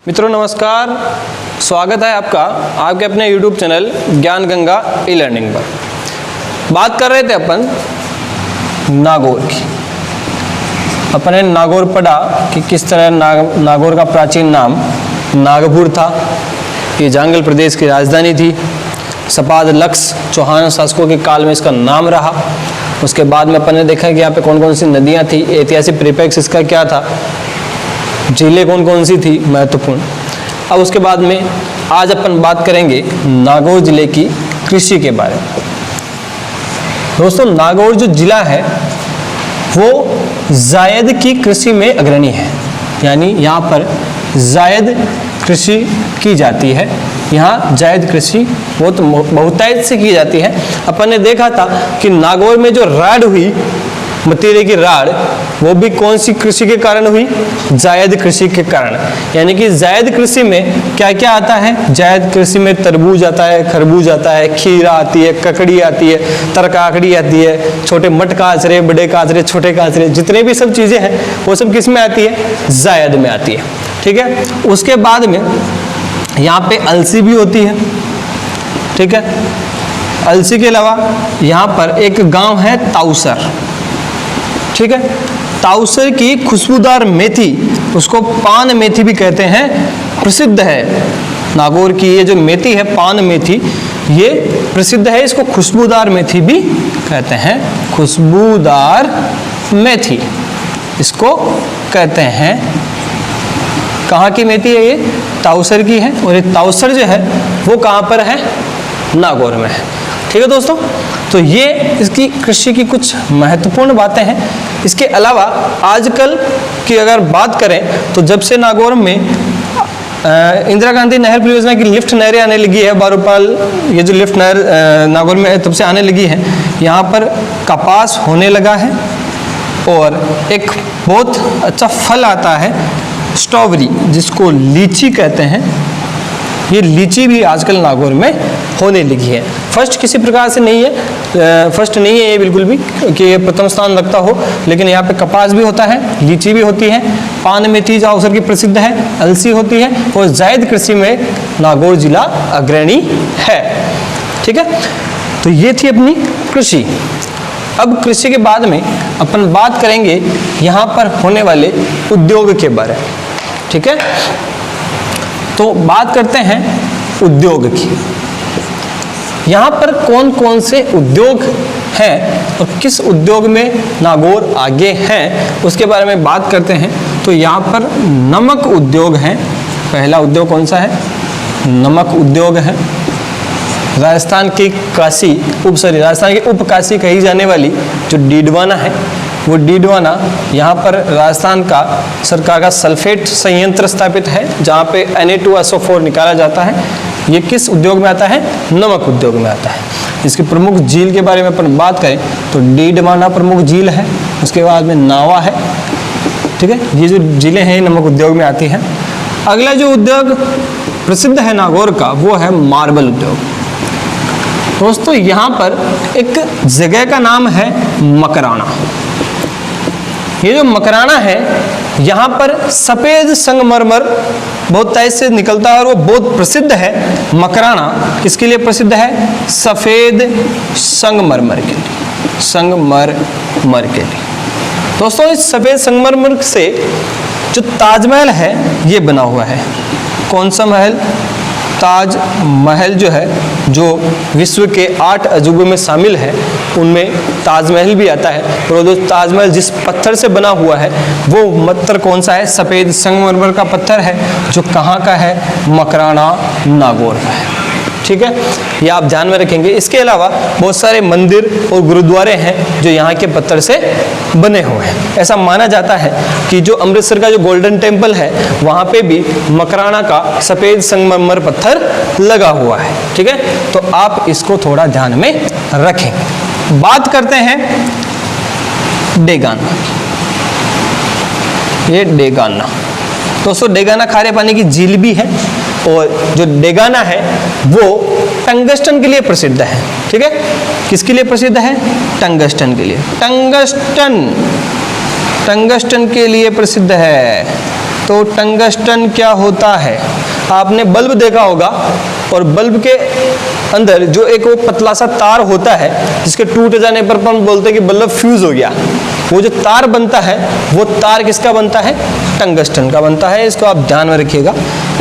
मित्रों नमस्कार, स्वागत है आपका आपके अपने YouTube चैनल ज्ञान गंगा ई लर्निंग पर। बात कर रहे थे अपन नागौर की। अपन ने नागौर पढ़ा कि किस तरह नागौर का प्राचीन नाम नागपुर था। ये जांगल प्रदेश की राजधानी थी। सपाद लक्स चौहान शासकों के काल में इसका नाम रहा। उसके बाद में अपन ने देखा कि यहाँ पे कौन कौन सी नदियाँ थी, ऐतिहासिक परिप्रेक्ष्य इसका क्या था, झीलें कौन कौन सी थी महत्वपूर्ण। अब उसके बाद में आज अपन बात करेंगे नागौर जिले की कृषि के बारे में। दोस्तों नागौर जो जिला है वो जायद की कृषि में अग्रणी है, यानी यहाँ पर जायद कृषि की जाती है। यहाँ जायद कृषि बहुतायत से की जाती है। अपन ने देखा था कि नागौर में जो राढ़ हुई, मतीरे की राढ़, वो भी कौन सी कृषि के कारण हुई? जायद कृषि के कारण। यानी कि जायद कृषि में क्या क्या आता है? जायद कृषि में तरबूज आता है, खरबूज आता है, खीरा आती है, ककड़ी आती है, तरकाकड़ी आती है, छोटे मट काचरे, बड़े काचरे, छोटे काचरे, जितने भी सब चीजें हैं वो सब किस में आती है? जायद में आती है। ठीक है। उसके बाद में यहाँ पे अलसी भी होती है। ठीक है। अलसी के अलावा यहाँ पर एक गांव है ताउसर। ठीक है। ताउसर की खुशबूदार मेथी, उसको पान मेथी भी कहते हैं, प्रसिद्ध है। नागौर की ये जो मेथी है पान मेथी, ये प्रसिद्ध है। इसको खुशबूदार मेथी भी कहते हैं। खुशबूदार मेथी इसको कहते हैं। कहाँ की मेथी है? ये ताउसर की है। और ये ताउसर जो है वो कहाँ पर है? नागौर में है। ठीक है दोस्तों, तो ये इसकी कृषि की कुछ महत्वपूर्ण बातें हैं। इसके अलावा आजकल की अगर बात करें तो जब से नागौर में इंदिरा गांधी नहर परियोजना की लिफ्ट नहरें आने लगी है, बारूपाल ये जो लिफ्ट नहर नागौर में तब से आने लगी है, यहाँ पर कपास होने लगा है। और एक बहुत अच्छा फल आता है स्ट्रॉबेरी, जिसको लीची कहते हैं। ये लीची भी आजकल नागौर में होने लगी है। फर्स्ट किसी प्रकार से नहीं है, फर्स्ट नहीं है ये बिल्कुल भी कि ये प्रथम स्थान रखता हो, लेकिन यहाँ पे कपास भी होता है, लीची भी होती है, पान मेथी जो अवसर की प्रसिद्ध है, अलसी होती है, और जायद कृषि में नागौर जिला अग्रणी है। ठीक है। तो ये थी अपनी कृषि। अब कृषि के बाद में अपन बात करेंगे यहाँ पर होने वाले उद्योग के बारे में। ठीक है। तो बात करते हैं उद्योग की। यहाँ पर कौन कौन से उद्योग हैं और किस उद्योग में नागौर आगे हैं उसके बारे में बात करते हैं। तो यहाँ पर नमक उद्योग है। पहला उद्योग कौन सा है? नमक उद्योग है। राजस्थान की राजस्थान की उप काशी कही जाने वाली जो डीडवाना है, वो डीडवाना यहाँ पर राजस्थान का सरकार का सल्फेट संयंत्र स्थापित है, जहाँ पे Na2SO4 निकाला जाता है। ये किस उद्योग में आता है? नमक उद्योग में आता है। इसकी प्रमुख झील के बारे में अपन बात करें तो डीडवाना प्रमुख झील है, उसके बाद में नावा है। ठीक है। ये जो झीलें हैं नमक उद्योग में आती हैं। अगला जो उद्योग प्रसिद्ध है नागौर का वो है मार्बल उद्योग। दोस्तों यहाँ पर एक जगह का नाम है मकराना। ये जो मकराना है यहाँ पर सफेद संगमरमर बहुत तेज से निकलता है और वो बहुत प्रसिद्ध है। मकराना किसके लिए प्रसिद्ध है? सफेद संगमरमर के लिए, संगमरमर के लिए। दोस्तों इस सफेद संगमरमर से जो ताजमहल है ये बना हुआ है। कौन सा महल? ताज महल जो है, जो विश्व के 8 अजूबों में शामिल है, उनमें ताजमहल भी आता है। और जो ताजमहल जिस पत्थर से बना हुआ है वो पत्थर कौन सा है? सफ़ेद संगमरमर का पत्थर है, जो कहाँ का है? मकराना नागौर का है। ठीक है। ये आप ध्यान में रखेंगे। इसके अलावा बहुत सारे मंदिर और गुरुद्वारे हैं जो यहाँ के पत्थर से बने हुए हैं। ऐसा माना जाता है कि जो अमृतसर का जो गोल्डन टेम्पल है वहाँ पे भी मकराना का सफ़ेद संगमरमर पत्थर लगा हुआ है। ठीक है। तो आप इसको थोड़ा ध्यान में रखें। बात करते हैं डेगाना। ये डेगाना दोस्तों, डेगाना खारे पानी की झील भी है। और जो डेगाना है वो टंगस्टन के लिए प्रसिद्ध है। ठीक है। किसके लिए प्रसिद्ध है? टंगस्टन के लिए। टंगस्टन के लिए प्रसिद्ध है। तो टंगस्टन क्या होता है? आपने बल्ब देखा होगा और बल्ब के अंदर जो एक वो पतला सा तार होता है जिसके टूट जाने पर हम बोलते हैं कि बल्ब फ्यूज हो गया। वो जो तार बनता है वो तार किसका बनता है? टंगस्टन का बनता है। इसको आप ध्यान में रखिएगा।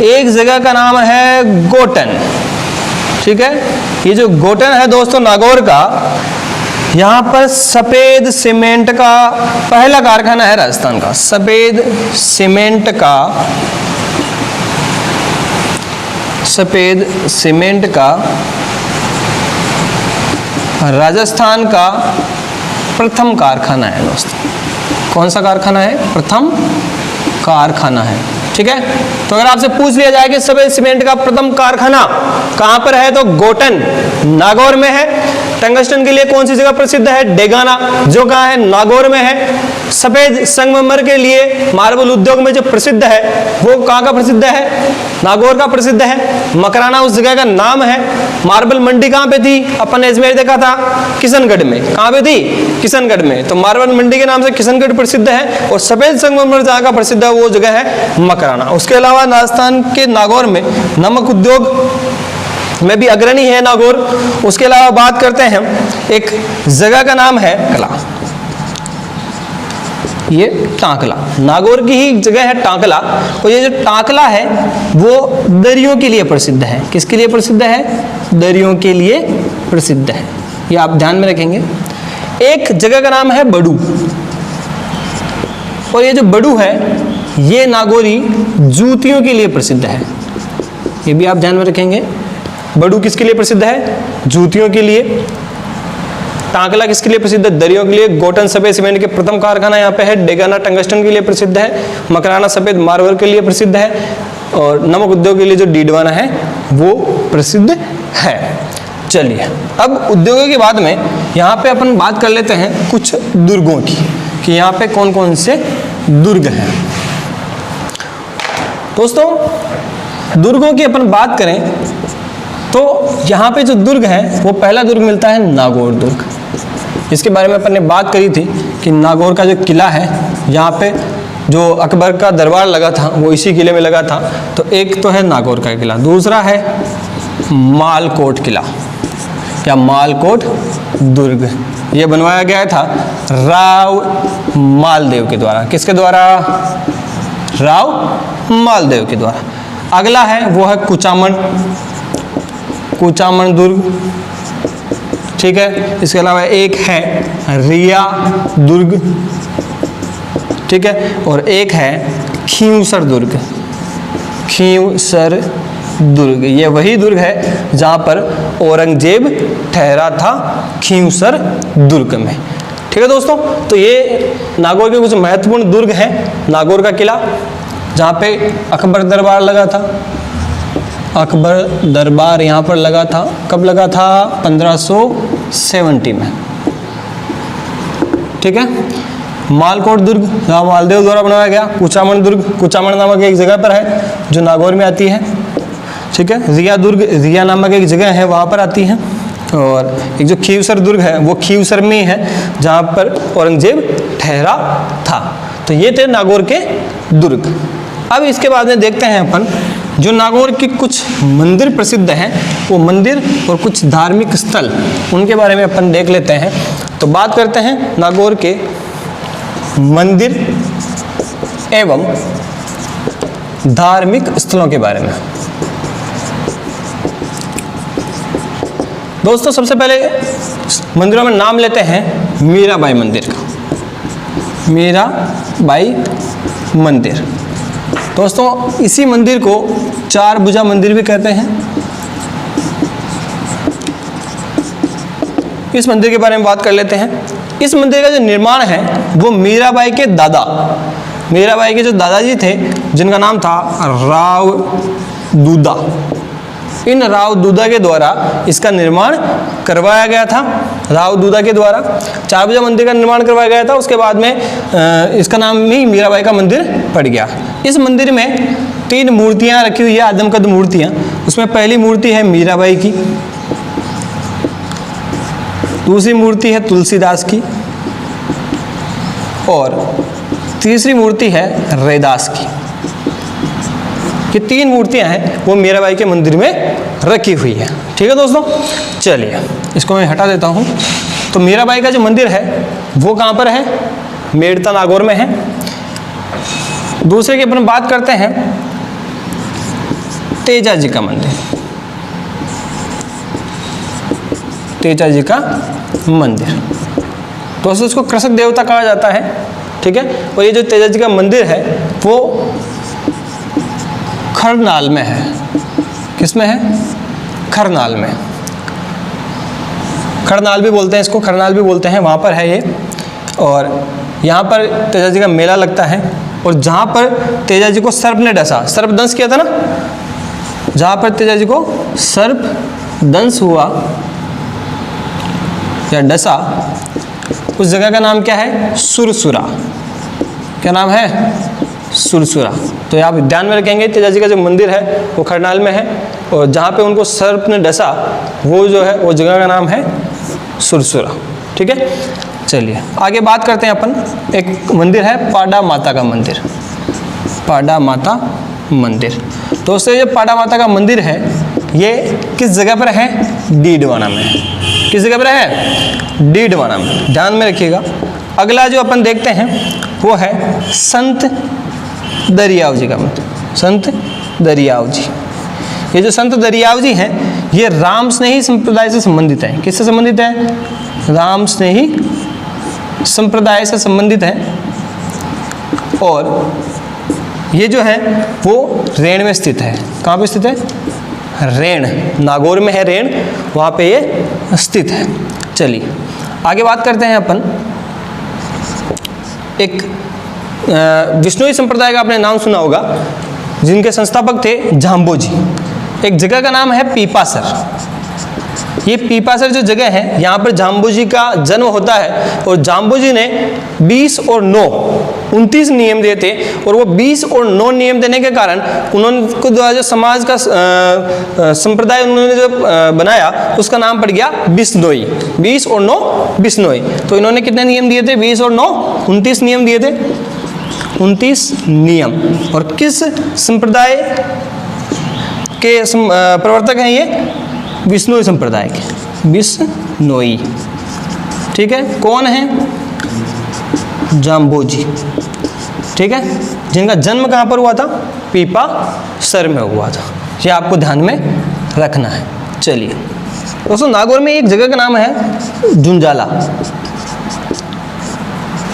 एक जगह का नाम है गोटन, ठीक है। ये जो गोटन है दोस्तों नागौर का, यहाँ पर सफेद सीमेंट का पहला कारखाना है राजस्थान का। सफेद सीमेंट का राजस्थान का प्रथम कारखाना है दोस्तों। कौन सा कारखाना है? प्रथम कारखाना है, ठीक है। तो अगर आपसे पूछ लिया जाए कि सफेद सीमेंट का प्रथम कारखाना कहां पर है, तो गोटन नागौर में है। टंगस्टन के लिए कौन सी जगह प्रसिद्ध है? डेगाना, जो कहां है? नागौर में है। सफेद संगमरमर के लिए मार्बल उद्योग में जो प्रसिद्ध है वो कहां का प्रसिद्ध है? नागौर का प्रसिद्ध है। मकराना उस जगह का नाम है। मार्बल मंडी कहां पे थी? अपन ने इसमें देखा था किशनगढ़ में। कहां पे थी? किशनगढ़ में। तो मार्बल मंडी के नाम से किशनगढ़ प्रसिद्ध है और सफेद संगमरमर जहां का प्रसिद्ध है वो जगह है मकराना। उसके अलावा राजस्थान के नागौर में नमक उद्योग में भी अग्रणी है नागौर। उसके अलावा बात करते हैं एक जगह का नाम है कला, ये टांकला, नागौर की ही जगह है टांकला। और ये जो टांकला है वो दरियों के लिए प्रसिद्ध है। किसके लिए प्रसिद्ध है? दरियों के लिए प्रसिद्ध है, ये आप ध्यान में रखेंगे। एक जगह का नाम है बड़ू, और ये जो बड़ू है ये नागौरी जूतियों के लिए प्रसिद्ध है, ये भी आप ध्यान में रखेंगे। बड़ू किसके लिए प्रसिद्ध है? जूतियों के लिए। टांकला किसके लिए प्रसिद्ध है? दरियों के लिए। गोटन सफेद सीमेंट के प्रथम कारखाना यहाँ पे है। डेगाना टंगस्टन के लिए प्रसिद्ध है। मकराना सफेद मार्बल के लिए प्रसिद्ध है। और नमक उद्योग के लिए जो डीडवाना है वो प्रसिद्ध है। चलिए अब उद्योगों के बाद में यहाँ पे अपन बात कर लेते हैं कुछ दुर्गों की, कि यहाँ पे कौन कौन से दुर्ग हैं। दोस्तों दुर्गों की अपन बात करें तो यहाँ पे जो दुर्ग है वो पहला दुर्ग मिलता है नागौर दुर्ग। इसके बारे में अपन ने बात करी थी कि नागौर का जो किला है, यहाँ पे जो अकबर का दरबार लगा था वो इसी किले में लगा था। तो एक तो है नागौर का किला, दूसरा है मालकोट किला या मालकोट दुर्ग। ये बनवाया गया था राव मालदेव के द्वारा। किसके द्वारा? राव मालदेव के द्वारा। अगला है वो है कुचामन दुर्ग, ठीक है। इसके अलावा एक है रिया दुर्ग, ठीक है। और एक है खींवसर दुर्ग। खींवसर दुर्ग ये वही दुर्ग है जहाँ पर औरंगजेब ठहरा था, खींवसर दुर्ग में, ठीक है दोस्तों। तो ये नागौर के कुछ महत्वपूर्ण दुर्ग हैं। नागौर का किला जहाँ पे अकबर दरबार लगा था। अकबर दरबार यहाँ पर लगा था। कब लगा था? 1570 में, ठीक है। मालकोट दुर्ग जहाँ मालदेव द्वारा बनाया गया। कुचामन दुर्ग कुचामन नामक एक जगह पर है जो नागौर में आती है, ठीक है। रिया दुर्ग रिया नामक एक जगह है वहाँ पर आती है। और एक जो खींवसर दुर्ग है वो खींवसर में है जहाँ पर औरंगजेब ठहरा था। तो ये थे नागौर के दुर्ग। अब इसके बाद में देखते हैं अपन जो नागौर के कुछ मंदिर प्रसिद्ध हैं, वो मंदिर और कुछ धार्मिक स्थल उनके बारे में अपन देख लेते हैं। तो बात करते हैं नागौर के मंदिर एवं धार्मिक स्थलों के बारे में। दोस्तों सबसे पहले मंदिरों में नाम लेते हैं मीराबाई मंदिर का। मीराबाई मंदिर दोस्तों, इसी मंदिर को चार भुजा मंदिर भी कहते हैं। इस मंदिर के बारे में बात कर लेते हैं। इस मंदिर का जो निर्माण है वो मीराबाई के दादा, मीराबाई के जो दादाजी थे जिनका नाम था राव दूदा, इन राव दूदा के द्वारा इसका निर्माण करवाया गया था। राव दूदा के द्वारा चार भुजा मंदिर का निर्माण करवाया गया था। उसके बाद में इसका नाम ही मीराबाई का मंदिर पड़ गया। इस मंदिर में तीन मूर्तियां रखी हुई है, आदमकद मूर्तियां। उसमें पहली मूर्ति है मीराबाई की, दूसरी मूर्ति है तुलसीदास की और तीसरी मूर्ति है रैदास की। ये 3 मूर्तियां हैं वो मीराबाई के मंदिर में रखी हुई है। ठीक है दोस्तों, चलिए इसको मैं हटा देता हूँ। तो मीराबाई का जो मंदिर है वो कहाँ पर है? मेड़ता नागौर में है। दूसरे की अपन बात करते हैं तेजा जी का मंदिर। तेजा जी का मंदिर दोस्तों इसको कृषक देवता कहा जाता है। ठीक है, और ये जो तेजा जी का मंदिर है वो खरनाल में है। किसमें है? खरनाल में। खरनाल भी बोलते हैं इसको, खरनाल भी बोलते हैं, वहाँ पर है ये। और यहाँ पर तेजा जी का मेला लगता है। और जहाँ पर तेजा जी को सर्प ने डसा, सर्प दंश किया था ना, जहाँ पर तेजा जी को सर्प दंश हुआ या डसा, उस जगह का नाम क्या है? सुरसुरा। क्या नाम है? सुरसुरा। तो आप ध्यान में रखेंगे तेजा जी का जो मंदिर है वो खरनाल में है, और जहाँ पे उनको सर्प ने डसा वो जो है वो जगह का नाम है सुरसुरा। ठीक है, चलिए आगे बात करते हैं अपन। एक मंदिर है पाडा माता का मंदिर। पाडा माता मंदिर दोस्तों, ये पाडा माता का मंदिर है ये किस जगह पर है? डीडवाना में। किस जगह पर है? डीडवाना में। ध्यान में रखिएगा। अगला जो अपन देखते हैं वो है संत दरियाव जी का मंदिर। संत दरियाव जी, ये जो संत दरियाव जी हैं ये राम स्नेही संप्रदाय से संबंधित है। किससे संबंधित है? राम स्नेही संप्रदाय से संबंधित है। और ये जो है वो रेण में स्थित है। कहाँ पे स्थित है? रेण, नागौर में है रेण, वहाँ पे ये स्थित है। चलिए आगे बात करते हैं अपन। एक विष्णुई संप्रदाय का आपने नाम सुना होगा, जिनके संस्थापक थे जाम्बोजी। एक जगह का नाम है पीपासर। ये पीपासर जो जगह है यहाँ पर जाम्बोजी का जन्म होता है। और जाम्बोजी ने 20 और 9 29 नियम दिए थे। और वो 20 और 9 नियम देने के कारण उन्होंने जो समाज का संप्रदाय उन्होंने जो बनाया उसका नाम पड़ गया बिश्नोई। 20 और 9 बिश्नोई। तो इन्होंने कितने नियम दिए थे? 20 और 9 29 नियम दिए थे। 29 नियम। और किस संप्रदाय के प्रवर्तक हैं ये? विष्णुई संप्रदाय के, बिश्नोई। ठीक है, कौन है? जाम्बोजी। ठीक है, जिनका जन्म कहाँ पर हुआ था? पीपासर में हुआ था। ये आपको ध्यान में रखना है। चलिए दोस्तों, नागौर में एक जगह का नाम है जुंजाला।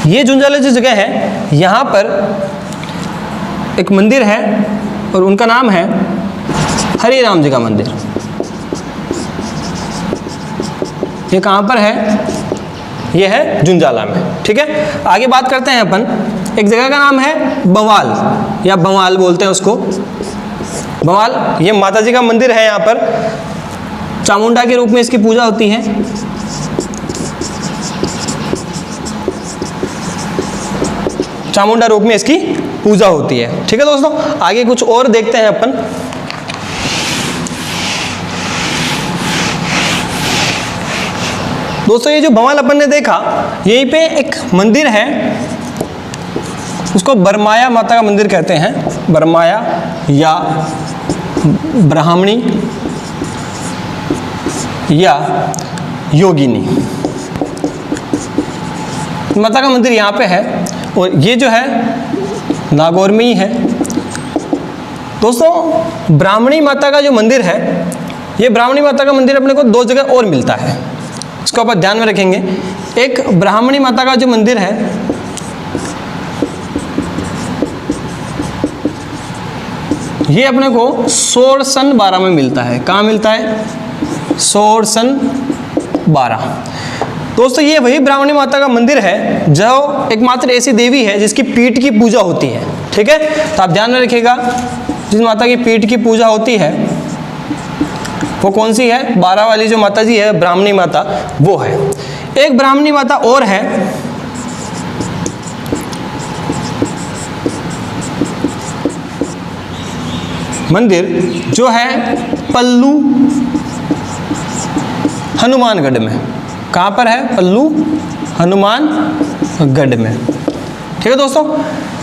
ये जुंजाला जो जगह है यहाँ पर एक मंदिर है और उनका नाम है हरि राम जी का मंदिर। ये कहाँ पर है? ये है जुंजाला में। ठीक है, आगे बात करते हैं अपन। एक जगह का नाम है बवाल या बवाल बोलते हैं उसको। बवाल ये माता जी का मंदिर है। यहाँ पर चामुंडा के रूप में इसकी पूजा होती है। चामुंडा रूप में इसकी पूजा होती है। ठीक है दोस्तों, आगे कुछ और देखते हैं अपन। दोस्तों ये जो भवाल अपन ने देखा, यहीं पे एक मंदिर है, उसको बरमाया माता का मंदिर कहते हैं। बरमाया या ब्राह्मणी या योगिनी माता का मंदिर यहाँ पे है। और ये जो है नागौर में ही है। दोस्तों ब्राह्मणी माता का जो मंदिर है, ये ब्राह्मणी माता का मंदिर अपने को 2 जगह और मिलता है। इसको आप ध्यान में रखेंगे। एक ब्राह्मणी माता का जो मंदिर है ये अपने को सोरसन 12 में मिलता है। कहाँ मिलता है? सोरसन 12। दोस्तों ये वही ब्राह्मणी माता का मंदिर है जो एकमात्र ऐसी देवी है जिसकी पीठ की पूजा होती है। ठीक है, तो आप ध्यान में रखिएगा, जिस माता की पीठ की पूजा होती है वो कौन सी है? 12 वाली जो माता जी है ब्राह्मणी माता, वो है। एक ब्राह्मणी माता और है, मंदिर जो है पल्लू हनुमानगढ़ में। कहाँ पर है? पल्लू हनुमानगढ़ में। ठीक है दोस्तों,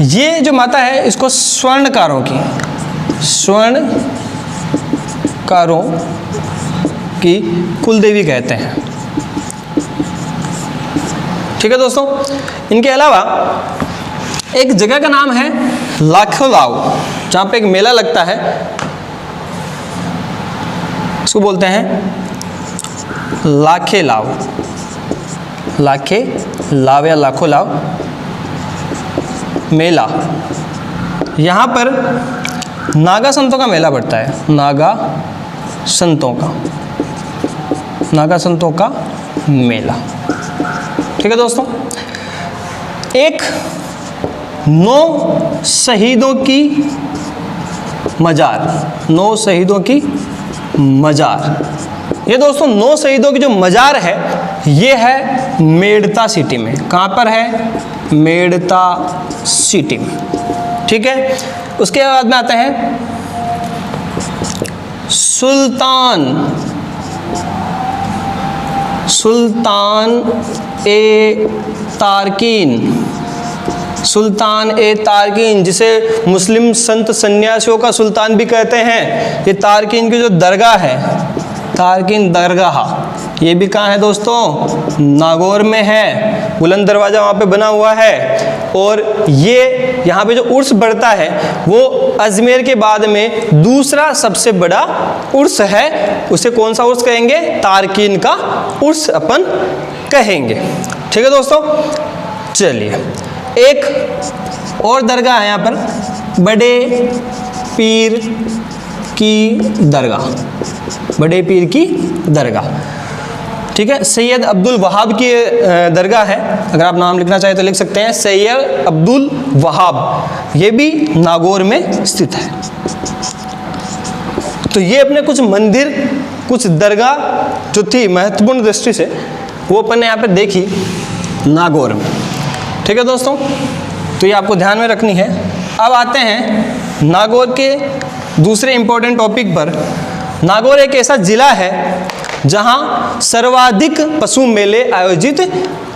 ये जो माता है इसको स्वर्णकारों की स्वर्णकारों की कुलदेवी कहते हैं। ठीक है दोस्तों, इनके अलावा एक जगह का नाम है लाखेलाव, जहाँ पे एक मेला लगता है, इसको बोलते हैं लाखेलाव। लाखेलाव या लाखोलाव मेला। यहाँ पर नागा संतों का मेला पड़ता है, नागा संतों का मेला। ठीक है दोस्तों, एक 9 शहीदों की मजार। ये दोस्तों 9 शहीदों की जो मजार है, ये है मेड़ता सिटी में। कहाँ पर है? मेड़ता सिटी में। ठीक है, उसके बाद में आते हैं सुल्तान ए तारकीन, जिसे मुस्लिम संत सन्यासियों का सुल्तान भी कहते हैं। ये तारकीन की जो दरगाह है, तारकीन दरगाह, ये भी कहाँ है दोस्तों? नागौर में है। बुलंद दरवाज़ा वहाँ पे बना हुआ है। और ये यहाँ पे जो उर्स बढ़ता है वो अजमेर के बाद में दूसरा सबसे बड़ा उर्स है। उसे कौन सा उर्स कहेंगे? तारकीन का उर्स अपन कहेंगे। ठीक है दोस्तों, चलिए एक और दरगाह है यहाँ पर, बड़े पीर की दरगाह। ठीक है, सैयद अब्दुल वहाब की दरगाह है। अगर आप नाम लिखना चाहें तो लिख सकते हैं, सैयद अब्दुल वहाब। ये भी नागौर में स्थित है। तो ये अपने कुछ मंदिर, कुछ दरगाह जो थी महत्वपूर्ण दृष्टि से, वो अपन ने यहाँ पे देखी नागौर में। ठीक है दोस्तों, तो ये आपको ध्यान में रखनी है। अब आते हैं नागौर के दूसरे इंपॉर्टेंट टॉपिक पर। नागौर एक ऐसा जिला है जहां सर्वाधिक पशु मेले आयोजित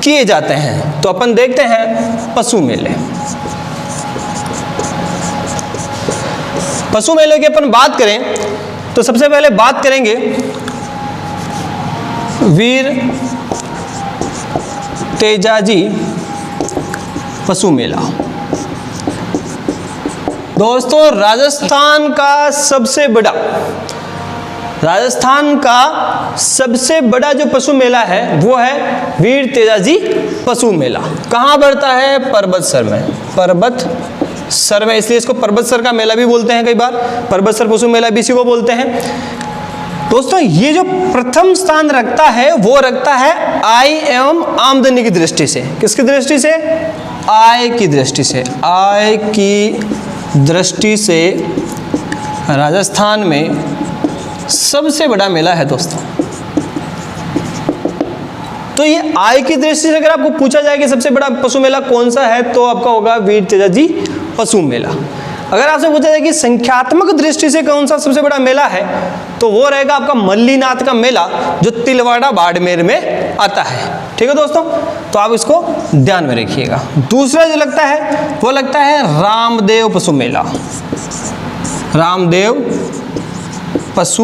किए जाते हैं। तो अपन देखते हैं पशु मेले। पशु मेले की अपन बात करें तो सबसे पहले बात करेंगे वीर तेजाजी पशु मेला। दोस्तों, राजस्थान का सबसे बड़ा जो पशु मेला है वो है वीर तेजाजी पशु मेला। कहाँ बढ़ता है? पर्वतसर में। इसलिए इसको पर्वतसर का मेला भी बोलते हैं कई बार। पर्वतसर पशु मेला भी इसी को बोलते हैं। दोस्तों, ये जो प्रथम स्थान रखता है वो रखता है आय एवं आमदनी की दृष्टि से। किसकी दृष्टि से? आय की दृष्टि से राजस्थान में सबसे बड़ा मेला है दोस्तों। तो ये आय की दृष्टि से अगर आपको पूछा जाए कि सबसे बड़ा पशु मेला कौन सा है, तो आपका होगा वीर तेजाजी पशु मेला। अगर आपसे पूछा जाए कि संख्यात्मक दृष्टि से कौन सा सबसे बड़ा मेला है, तो वो रहेगा आपका मल्लीनाथ का मेला, जो तिलवाड़ा बाड़मेर में आता है। ठीक है दोस्तों, तो आप इसको ध्यान में रखिएगा। दूसरा जो लगता है वो लगता है रामदेव पशु मेला। रामदेव पशु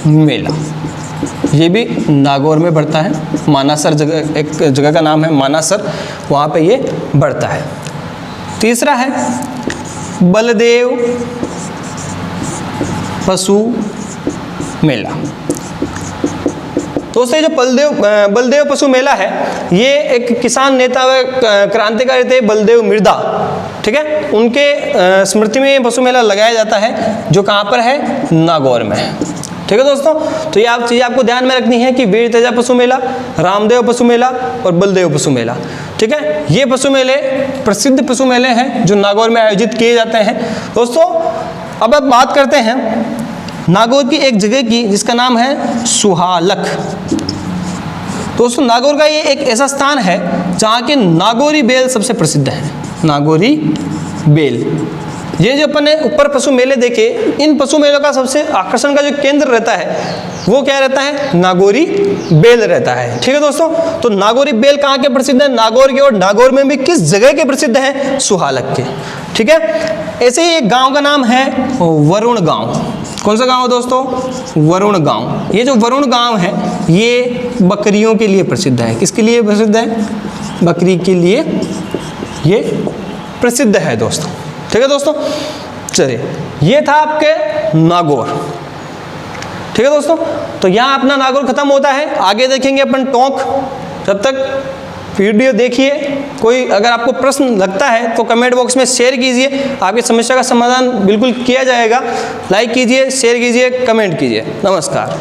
मेला, ये भी नागौर में बढ़ता है। मानासर जगह, एक जगह का नाम है मानासर, वहाँ पे ये बढ़ता है। तीसरा है बलदेव पशु मेला। दोस्तों, ये जो बलदेव पशु मेला है, ये एक किसान नेता व क्रांतिकारी थे बलदेव मिर्दा। ठीक है, उनके स्मृति में ये पशु मेला लगाया जाता है, जो कहाँ पर है? नागौर में। ठीक है दोस्तों, तो ये आप चीज़ आपको ध्यान में रखनी है कि वीर तेजा पशु मेला, रामदेव पशु मेला और बलदेव पशु मेला। ठीक है, ये पशु मेले प्रसिद्ध पशु मेले हैं जो नागौर में आयोजित किए जाते हैं। दोस्तों, अब आप बात करते हैं नागौर की एक जगह की, जिसका नाम है सुहालख। दोस्तों, नागौर का ये एक ऐसा स्थान है जहाँ के नागौरी बेल सबसे प्रसिद्ध है। नागौरी बेल, ये जो अपन ने ऊपर पशु मेले देखे, इन पशु मेलों का सबसे आकर्षण का जो केंद्र रहता है वो क्या रहता है? नागौरी बेल रहता है। ठीक है दोस्तों, तो नागौरी बेल कहाँ के प्रसिद्ध है? नागौर के। और नागौर में भी किस जगह के प्रसिद्ध है? सुहालक के। ठीक है, ऐसे ही एक गांव का नाम है वरुण गांव। कौन सा गांव है दोस्तों? वरुण गांव। ये जो वरुण गांव है ये बकरियों के लिए प्रसिद्ध है। किसके लिए प्रसिद्ध है? बकरी के लिए ये प्रसिद्ध है दोस्तों। ठीक है दोस्तों, चलिए ये था आपके नागौर। ठीक है दोस्तों, तो यहाँ अपना नागौर खत्म होता है। आगे देखेंगे अपन टोंक। जब तक वीडियो देखिए, कोई अगर आपको प्रश्न लगता है तो कमेंट बॉक्स में शेयर कीजिए, आपकी समस्या का समाधान बिल्कुल किया जाएगा। लाइक कीजिए, शेयर कीजिए, कमेंट कीजिए। नमस्कार।